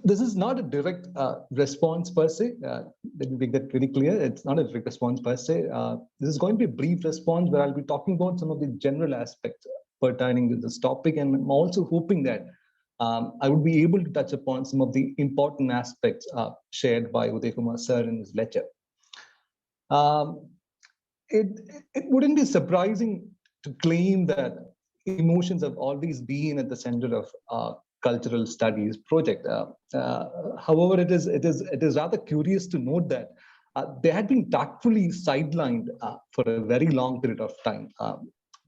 This is not a direct response per se. Let me make that very clear. It's not a direct response per se. This is going to be a brief response where I'll be talking about some of the general aspects pertaining to this topic. And I'm also hoping that I would be able to touch upon some of the important aspects shared by Udaya Kumar sir in his lecture. It wouldn't be surprising to claim that emotions have always been at the center of cultural studies project. However, it is rather curious to note that they had been tactfully sidelined for a very long period of time.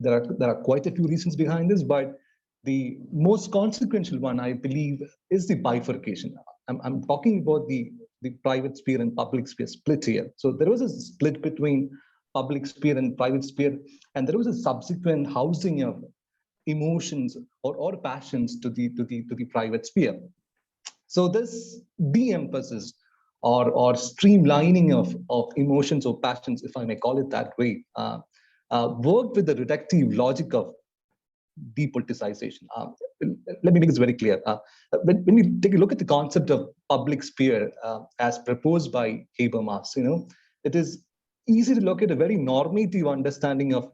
There are quite a few reasons behind this, but the most consequential one, I believe, is the bifurcation. I'm talking about the private sphere and public sphere split here. So there was a split between public sphere and private sphere, and there was a subsequent housing of emotions or passions to the private sphere. So this de-emphasis or streamlining of emotions or passions, if I may call it that way, worked with the reductive logic of depoliticization. Let me make this very clear. When we take a look at the concept of public sphere as proposed by Habermas, it is easy to look at a very normative understanding of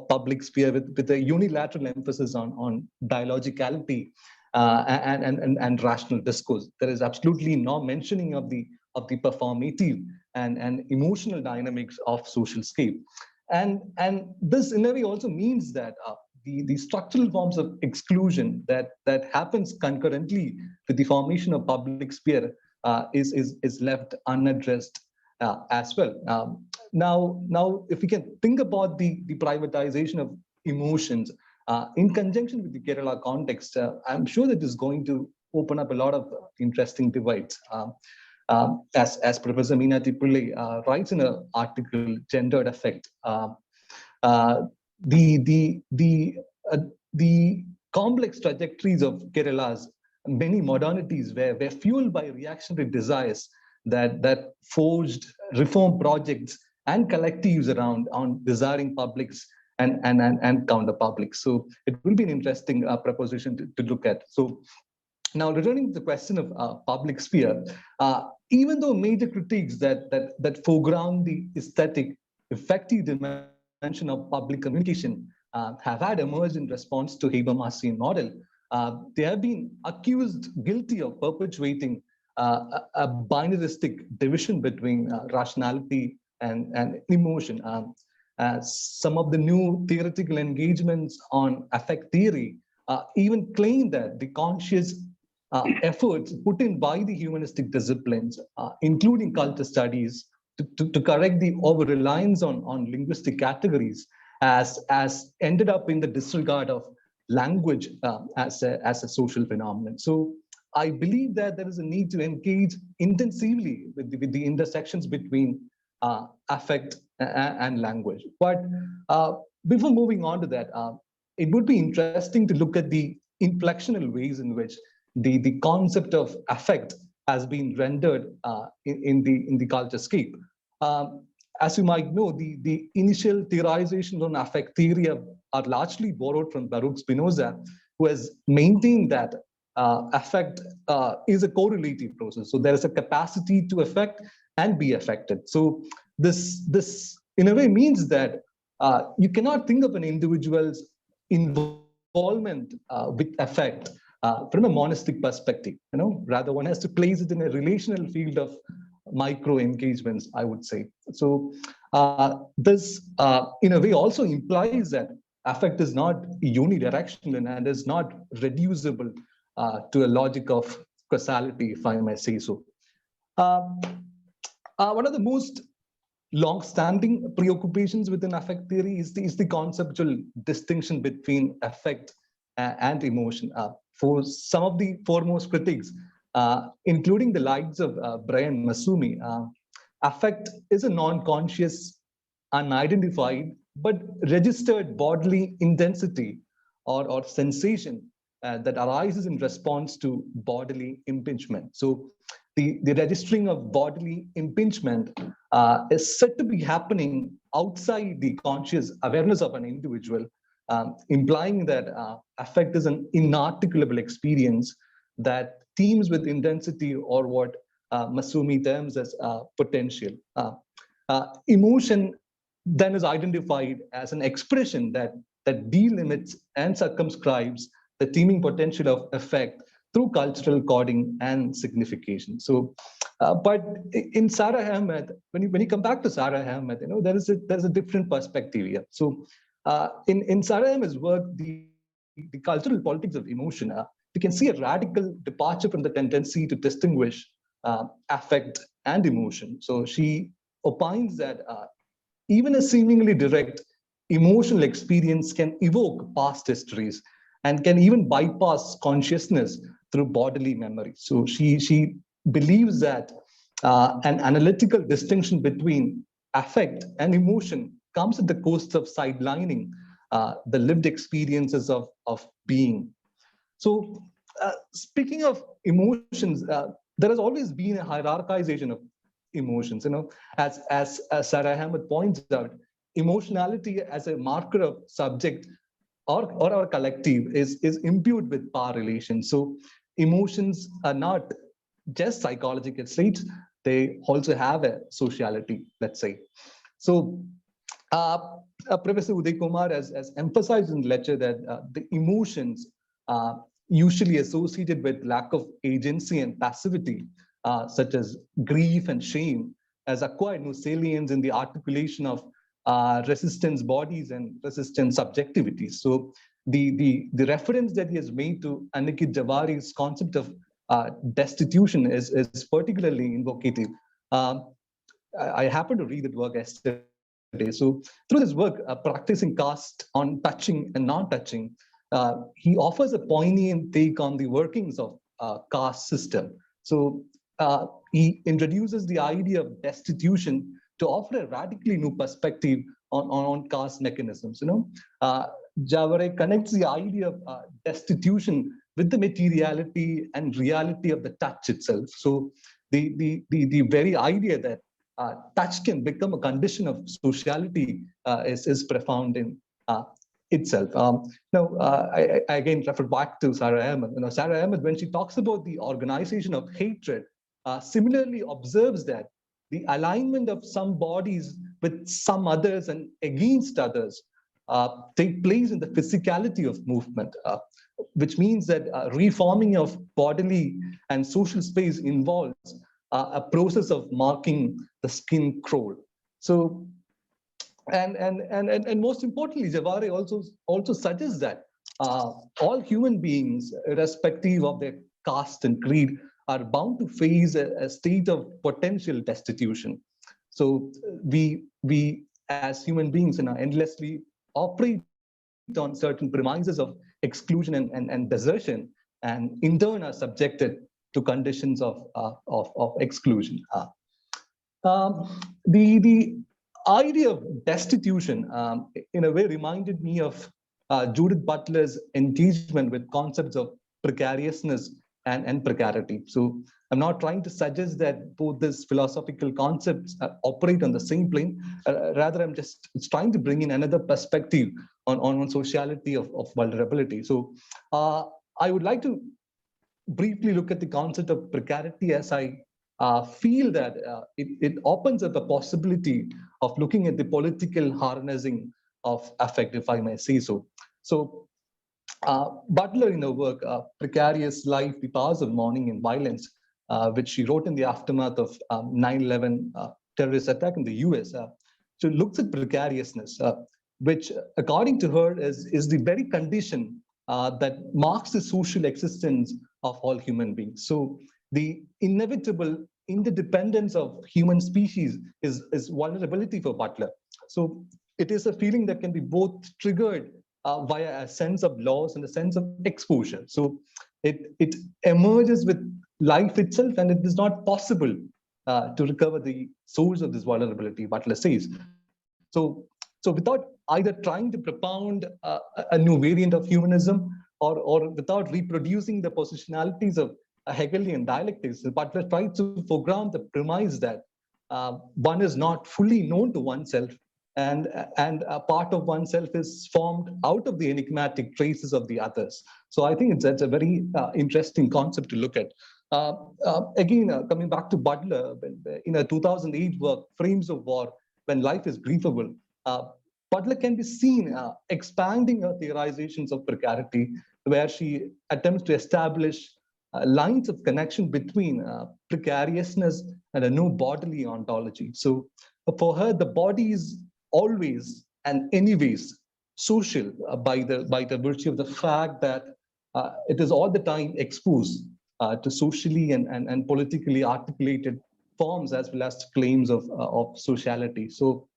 public sphere with a unilateral emphasis on dialogicality and rational discourse. There is absolutely no mentioning of the performative and emotional dynamics of social scape. And this in a way also means that the structural forms of exclusion that happens concurrently with the formation of public sphere is left unaddressed as well. Now, if we can think about the privatization of emotions in conjunction with the Kerala context, I'm sure that is going to open up a lot of interesting divides. As Professor Meenati Pillai writes in an article, Gendered Effect, the complex trajectories of Kerala's many modernities were fueled by reactionary desires that forged reform projects and collectives around on desiring publics and counter publics. So it will be an interesting proposition to look at. So now returning to the question of public sphere, even though major critiques that foreground the aesthetic effective dimension of public communication have had emerged in response to Habermasian model, they have been accused guilty of perpetuating a binaristic division between rationality and emotion. Some of the new theoretical engagements on affect theory even claim that the conscious efforts put in by the humanistic disciplines, including culture studies, to correct the over-reliance on linguistic categories as ended up in the disregard of language as a social phenomenon. So I believe that there is a need to engage intensively with the intersections between affect and language. But before moving on to that, it would be interesting to look at the inflectional ways in which the concept of affect has been rendered in the culture scape. As you might know, the initial theorizations on affect theory are largely borrowed from Baruch Spinoza, who has maintained that affect is a correlative process. So there is a capacity to affect and be affected. So this in a way means that you cannot think of an individual's involvement with affect from a monistic perspective. Rather one has to place it in a relational field of micro engagements, I would say. So this in a way also implies that affect is not unidirectional and is not reducible to a logic of causality, if I may say so. One of the most long-standing preoccupations within affect theory is the conceptual distinction between affect and emotion. For some of the foremost critics, including the likes of Brian Masumi, affect is a non-conscious, unidentified, but registered bodily intensity or sensation that arises in response to bodily impingement. So the registering of bodily impingement is said to be happening outside the conscious awareness of an individual, implying that affect is an inarticulable experience that teams with intensity, or what Masumi terms as potential. Emotion then is identified as an expression that delimits and circumscribes the teeming potential of effect through cultural coding and signification. So, but in Sarah Ahmed, when you come back to Sarah Ahmed, there's a different perspective here. So, in Sarah Ahmed's work, the cultural politics of emotion, we can see a radical departure from the tendency to distinguish affect and emotion. So she opines that even a seemingly direct emotional experience can evoke past histories and can even bypass consciousness through bodily memory. So she believes that an analytical distinction between affect and emotion comes at the cost of sidelining the lived experiences of being. So, speaking of emotions, there has always been a hierarchization of emotions. As Sarah Ahmed points out, emotionality as a marker of subject or our collective is imbued with power relations. So, emotions are not just psychological states; they also have a sociality. Let's say. So, uh, Professor Udaya Kumar has emphasized in the lecture that the emotions uh, usually associated with lack of agency and passivity, such as grief and shame, has acquired new salience in the articulation of resistance bodies and resistance subjectivities. So the reference that he has made to Anikit Javari's concept of destitution is particularly invocative. Um, I happened to read that work yesterday. So through this work, practicing caste on touching and non-touching, he offers a poignant take on the workings of caste system. So he introduces the idea of destitution to offer a radically new perspective on caste mechanisms. Javare connects the idea of destitution with the materiality and reality of the touch itself. So the very idea that touch can become a condition of sociality is profound in itself. I again refer back to Sarah Ahmed. Sarah Ahmed, when she talks about the organization of hatred, similarly observes that the alignment of some bodies with some others and against others take place in the physicality of movement, which means that reforming of bodily and social space involves a process of marking the skin crawl. So, and most importantly, Javare also suggests that all human beings, irrespective of their caste and creed, are bound to face a state of potential destitution. So we as human beings endlessly operate on certain premises of exclusion and desertion, and in turn are subjected to conditions of exclusion. The idea of destitution, in a way, reminded me of Judith Butler's engagement with concepts of precariousness and precarity. So I'm not trying to suggest that both these philosophical concepts operate on the same plane. Rather, I'm just trying to bring in another perspective on sociality of vulnerability. So I would like to briefly look at the concept of precarity, as I feel that it opens up a possibility of looking at the political harnessing of affect, if I may say so. So Butler, in her work, Precarious Life, The Powers of Mourning and Violence, which she wrote in the aftermath of 9/11 terrorist attack in the US, so looks at precariousness, which, according to her, is the very condition that marks the social existence of all human beings. So the inevitable interdependence of human species is vulnerability for Butler. So it is a feeling that can be both triggered via a sense of loss and a sense of exposure. So it emerges with life itself, and it is not possible to recover the source of this vulnerability, Butler says. So without either trying to propound a new variant of humanism, or without reproducing the positionalities of Hegelian dialectics, Butler tries to foreground the premise that one is not fully known to oneself and a part of oneself is formed out of the enigmatic traces of the others. So I think that's a very interesting concept to look at. Again, coming back to Butler, in a 2008 work, Frames of War, When Life is Grievable, Butler can be seen expanding her theorizations of precarity, where she attempts to establish lines of connection between precariousness and a new bodily ontology. So for her, the body is always and anyways social by the virtue of the fact that it is all the time exposed to socially and politically articulated forms as well as claims of sociality. So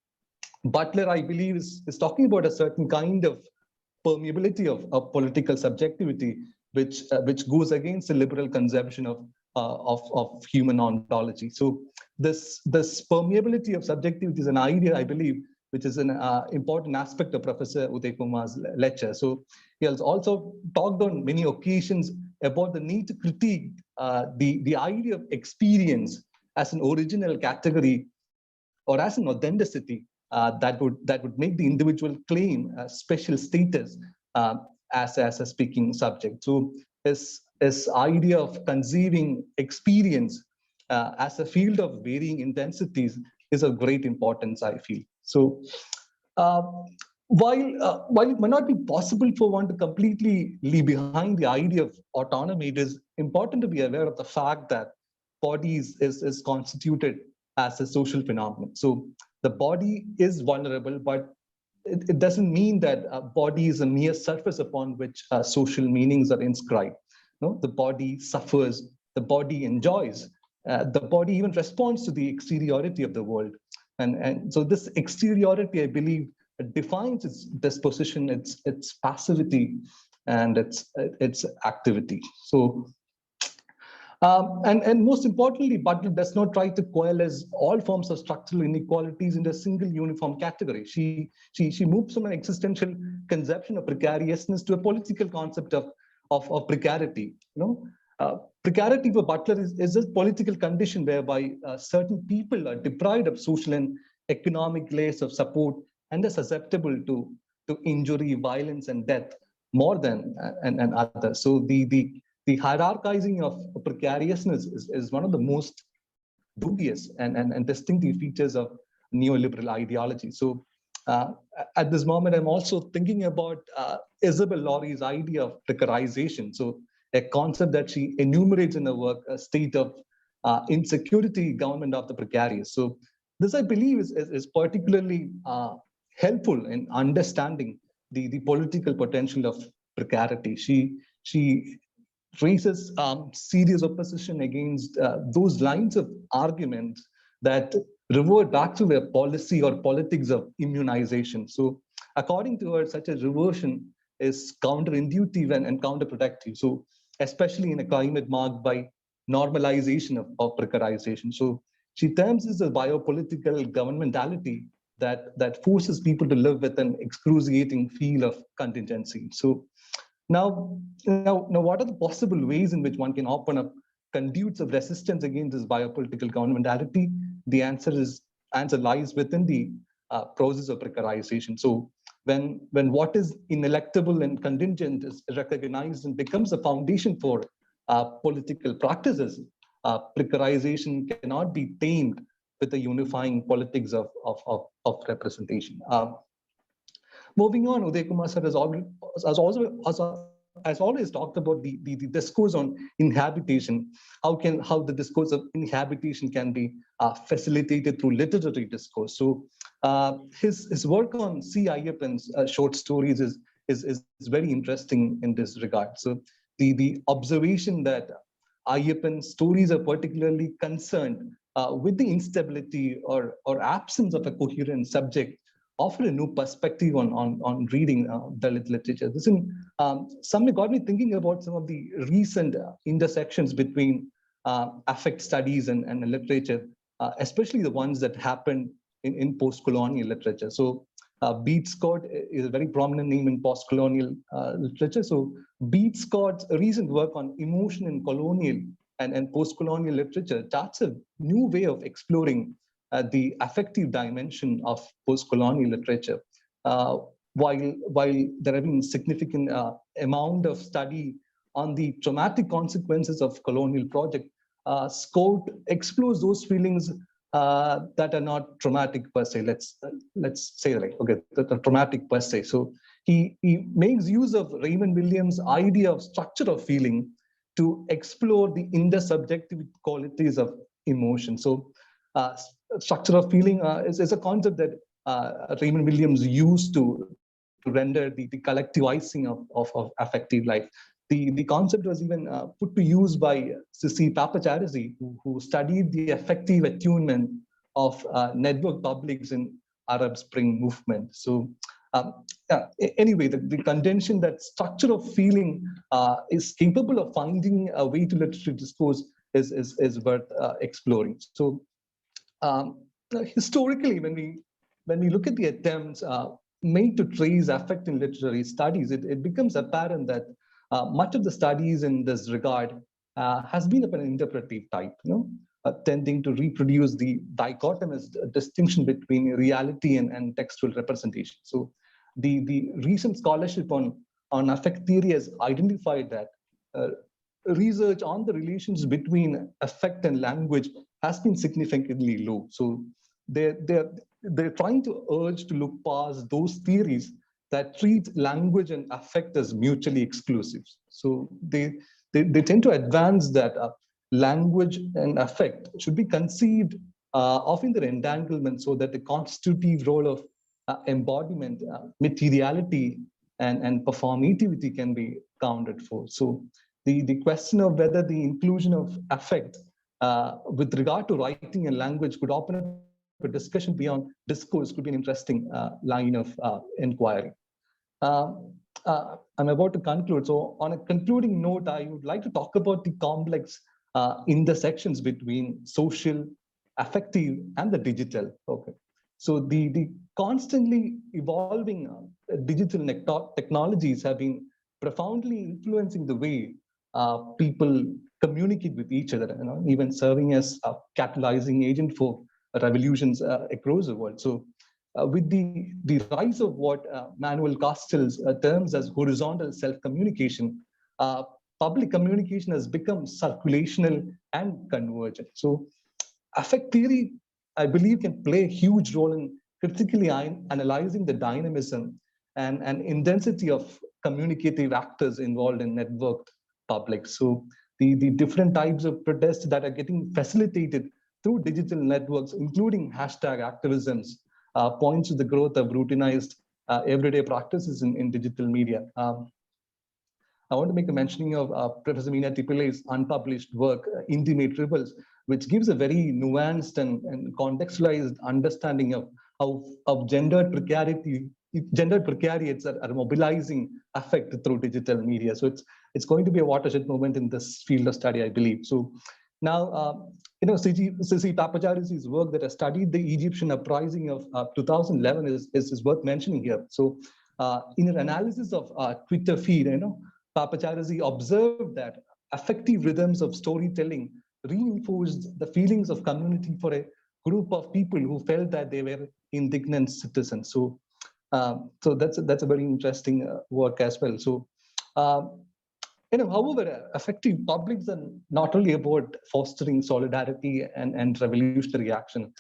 Butler, I believe, is talking about a certain kind of permeability of political subjectivity, which goes against the liberal conception of human ontology. So this permeability of subjectivity is an idea, I believe, which is an important aspect of Professor Udaya Kumar's lecture. So he has also talked on many occasions about the need to critique the idea of experience as an original category or as an authenticity that would make the individual claim a special status as a speaking subject. So this idea of conceiving experience as a field of varying intensities is of great importance, I feel. So uh, while it may not be possible for one to completely leave behind the idea of autonomy, it is important to be aware of the fact that body is constituted as a social phenomenon. So the body is vulnerable, but it doesn't mean that a body is a mere surface upon which social meanings are inscribed. No, the body suffers, the body enjoys, the body even responds to the exteriority of the world. And so this exteriority, I believe, defines its disposition, its passivity, and its activity. So and most importantly, Butler does not try to coalesce all forms of structural inequalities into a single uniform category. She moves from an existential conception of precariousness to a political concept of precarity. Precarity for Butler is a political condition whereby certain people are deprived of social and economic layers of support and are susceptible to injury, violence, and death more than and others. So the hierarchizing of precariousness is one of the most dubious and distinctive features of neoliberal ideology. So at this moment, I'm also thinking about Isabel Laurie's idea of precarization. So a concept that she enumerates in her work, a state of insecurity, government of the precarious. So this, I believe, is particularly helpful in understanding the political potential of precarity. She raises serious opposition against those lines of arguments that revert back to a policy or politics of immunization. So according to her, such a reversion is counterintuitive and counterproductive. So especially in a climate marked by normalization of precarization. So she terms this as biopolitical governmentality that forces people to live with an excruciating feel of contingency. So now, what are the possible ways in which one can open up conduits of resistance against this biopolitical governmentality? The answer lies within the process of precarization. So when what is inelectable and contingent is recognized and becomes a foundation for political practices, precarization cannot be tamed with the unifying politics of representation. Moving on, Udaya Kumar sir has always talked about the discourse on inhabitation. How the discourse of inhabitation can be facilitated through literary discourse. So his work on C. Ayyappan's short stories is very interesting in this regard. So the observation that Ayyappan's stories are particularly concerned with the instability or absence of a coherent subject offer a new perspective on reading Dalit literature. This some got me thinking about some of the recent intersections between affect studies and literature, especially the ones that happened in post-colonial literature. So Beat Scott is a very prominent name in post-colonial literature. So Beat Scott's recent work on emotion in colonial and post-colonial literature charts a new way of exploring the affective dimension of post-colonial literature. Uh, while there have been significant amount of study on the traumatic consequences of colonial project, Scott explores those feelings that are not traumatic per se. Let's say like okay, the traumatic per se. So he makes use of Raymond Williams' idea of structure of feeling to explore the intersubjective qualities of emotion. So uh, structure of feeling is a concept that Raymond Williams used to render the collectivizing of affective life. The concept was even put to use by Sissi Papacharazi, who studied the affective attunement of network publics in Arab Spring movement. So anyway, the contention that structure of feeling is capable of finding a way to literary discourse is worth exploring. So um, historically, when we look at the attempts made to trace affect in literary studies, it becomes apparent that much of the studies in this regard has been of an interpretive type, tending to reproduce the dichotomous distinction between reality and textual representation. So the recent scholarship on affect theory has identified that uh, research on the relations between affect and language has been significantly low. So they're trying to urge to look past those theories that treat language and affect as mutually exclusive. So they tend to advance that language and affect should be conceived of in their entanglement, so that the constitutive role of embodiment, materiality, and performativity can be accounted for. So the question of whether the inclusion of affect with regard to writing and language could open up a discussion beyond discourse could be an interesting line of inquiry. I'm about to conclude. So on a concluding note, I would like to talk about the complex intersections between social, affective, and the digital. Okay. So the constantly evolving digital technologies have been profoundly influencing the way people communicate with each other, even serving as a catalyzing agent for revolutions across the world. So with the rise of what Manuel Castells terms as horizontal self-communication, public communication has become circulational and convergent. So affect theory, I believe, can play a huge role in critically analyzing the dynamism and intensity of communicative actors involved in networked publics. So the different types of protests that are getting facilitated through digital networks, including hashtag activisms, points to the growth of routinized everyday practices in digital media. I want to make a mentioning of Professor Meena Tipilay's unpublished work, Intimate Rebels, which gives a very nuanced and contextualized understanding of how of gendered precariates are mobilizing affect through digital media. So it's going to be a watershed moment in this field of study, I believe. So now, Sisi Tapachari's work that has studied the Egyptian uprising of 2011 is worth mentioning here. So in an analysis of Twitter feed, Papacharazi observed that affective rhythms of storytelling reinforced the feelings of community for a group of people who felt that they were indignant citizens. So that's a very interesting work as well. So however, effective publics are not only about fostering solidarity and revolutionary action.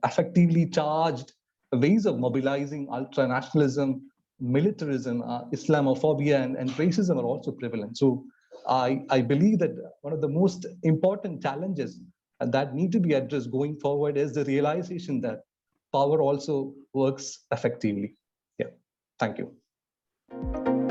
Effectively charged ways of mobilizing ultranationalism, militarism, Islamophobia, and racism are also prevalent. So I believe that one of the most important challenges that need to be addressed going forward is the realization that power also works effectively. Yeah, thank you.